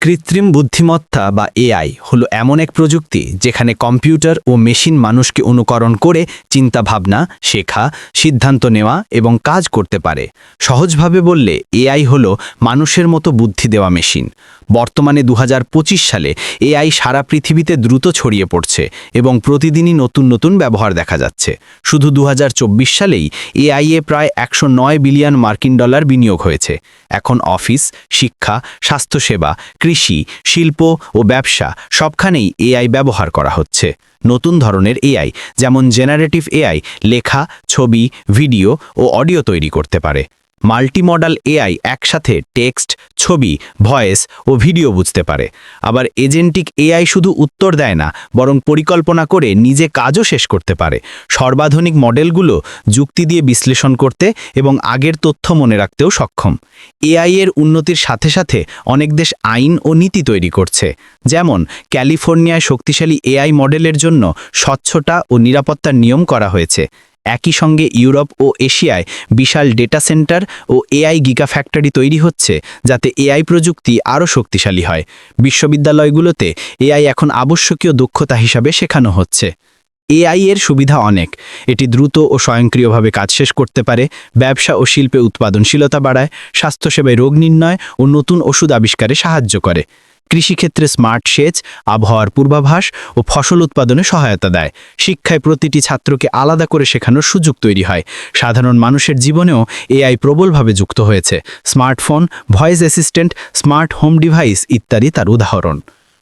কৃত্রিম বুদ্ধিমত্তা বা এআই হলো এমন এক প্রযুক্তি যেখানে কম্পিউটার ও মেশিন মানুষকে অনুকরণ করে চিন্তাভাবনা, শেখা, সিদ্ধান্ত নেওয়া এবং কাজ করতে পারে। সহজভাবে বললে এআই হলো মানুষের মতো বুদ্ধি দেওয়া মেশিন। বর্তমানে 2025 সালে এআই সারা পৃথিবীতে দ্রুত ছড়িয়ে পড়ছে এবং প্রতিদিনই নতুন নতুন ব্যবহার দেখা যাচ্ছে। শুধু 2024 সালেই এআইয়ে প্রায় 109 বিলিয়ন মার্কিন ডলার বিনিয়োগ হয়েছে। এখন অফিস, শিক্ষা, স্বাস্থ্যসেবা, কৃষি, শিল্প ও ব্যবসা সবখানেই এআই ব্যবহার করা হচ্ছে। নতুন ধরনের এআই যেমন জেনারেটিভ এআই লেখা, ছবি, ভিডিও ও অডিও তৈরি করতে পারে। মাল্টিমডাল এআই একসাথে টেক্সট, ছবি, ভয়েস ও ভিডিও বুঝতে পারে। আবার এজেন্টিক এআই শুধু উত্তর দেয় না, বরং পরিকল্পনা করে নিজে কাজও শেষ করতে পারে। সর্বাধুনিক মডেলগুলো যুক্তি দিয়ে বিশ্লেষণ করতে এবং আগের তথ্য মনে রাখতেও সক্ষম। এআই এর উন্নতির সাথে সাথে অনেক দেশ আইন ও নীতি তৈরি করছে। যেমন ক্যালিফোর্নিয়ায় শক্তিশালী এআই মডেলের জন্য স্বচ্ছতা ও নিরাপত্তার নিয়ম করা হয়েছে। একই সঙ্গে ইউরোপ ও এশিয়ায় বিশাল ডেটা সেন্টার ও এআই গিগা ফ্যাক্টরি তৈরি হচ্ছে, যাতে এআই প্রযুক্তি আরও শক্তিশালী হয়। বিশ্ববিদ্যালয়গুলোতে এআই এখন আবশ্যকীয় দক্ষতা হিসাবে শেখানো হচ্ছে। এআই এর সুবিধা অনেক। এটি দ্রুত ও স্বয়ংক্রিয়ভাবে কাজ শেষ করতে পারে, ব্যবসা ও শিল্পে উৎপাদনশীলতা বাড়ায়, স্বাস্থ্যসেবায় রোগ নির্ণয় ও নতুন ওষুধ আবিষ্কারে সাহায্য করে। কৃষিক্ষেত্রে স্মার্ট সেচ, আবহাওয়ার পূর্বাভাস ও ফসল উৎপাদনে সহায়তা দেয়। শিক্ষায় প্রতিটি ছাত্রকে আলাদা করে শেখানোর সুযোগ তৈরি হয়। সাধারণ মানুষের জীবনেও এআই প্রবলভাবে যুক্ত হয়েছে। Smartphone, voice assistant, smart home device ইত্যাদি তার উদাহরণ।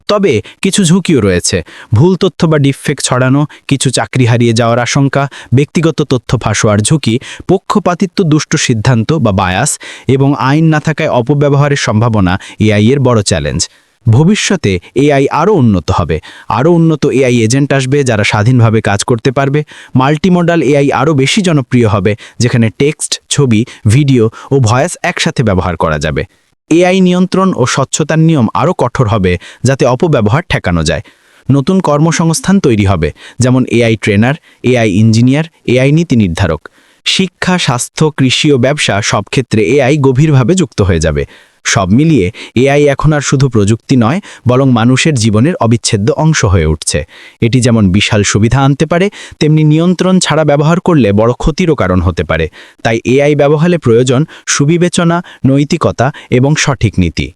তবে কিছু ঝুঁকিও রয়েছে। ভুল তথ্য বা ডিফেক্ট ছড়ানো, কিছু চাকরি হারিয়ে যাওয়ার আশঙ্কা, ব্যক্তিগত তথ্য ফাঁস হওয়ার ঝুঁকি, পক্ষপাতিত্ব, দুষ্ট সিদ্ধান্ত বা বায়াস এবং আইন না থাকায় অপব্যবহারের সম্ভাবনা এআই এর বড় চ্যালেঞ্জ। ভবিষ্যতে এআই আরও উন্নত হবে। আরও উন্নত এআই এজেন্ট আসবে যারা স্বাধীনভাবে কাজ করতে পারবে। মাল্টিমডাল এআই আরও বেশি জনপ্রিয় হবে, যেখানে টেক্সট, ছবি, ভিডিও ও ভয়েস একসাথে ব্যবহার করা যাবে। এআই নিয়ন্ত্রণ ও স্বচ্ছতার নিয়ম আরও কঠোর হবে, যাতে অপব্যবহার ঠেকানো যায়। নতুন কর্মসংস্থান তৈরি হবে, যেমন AI trainer, AI engineer, AI নীতি নির্ধারক। শিক্ষা, স্বাস্থ্য, কৃষি ও ব্যবসা সব ক্ষেত্রে এআই গভীরভাবে যুক্ত হয়ে যাবে। সব মিলিয়ে এআই এখন আর শুধু প্রযুক্তি নয়, বরং মানুষের জীবনের অবিচ্ছেদ্য অংশ হয়ে উঠছে। এটি যেমন বিশাল সুবিধা আনতে পারে, তেমনি নিয়ন্ত্রণ ছাড়া ব্যবহার করলে বড় ক্ষতিরও কারণ হতে পারে। তাই এআই ব্যবহারে প্রয়োজন সুবিবেচনা, নৈতিকতা এবং সঠিক নীতি।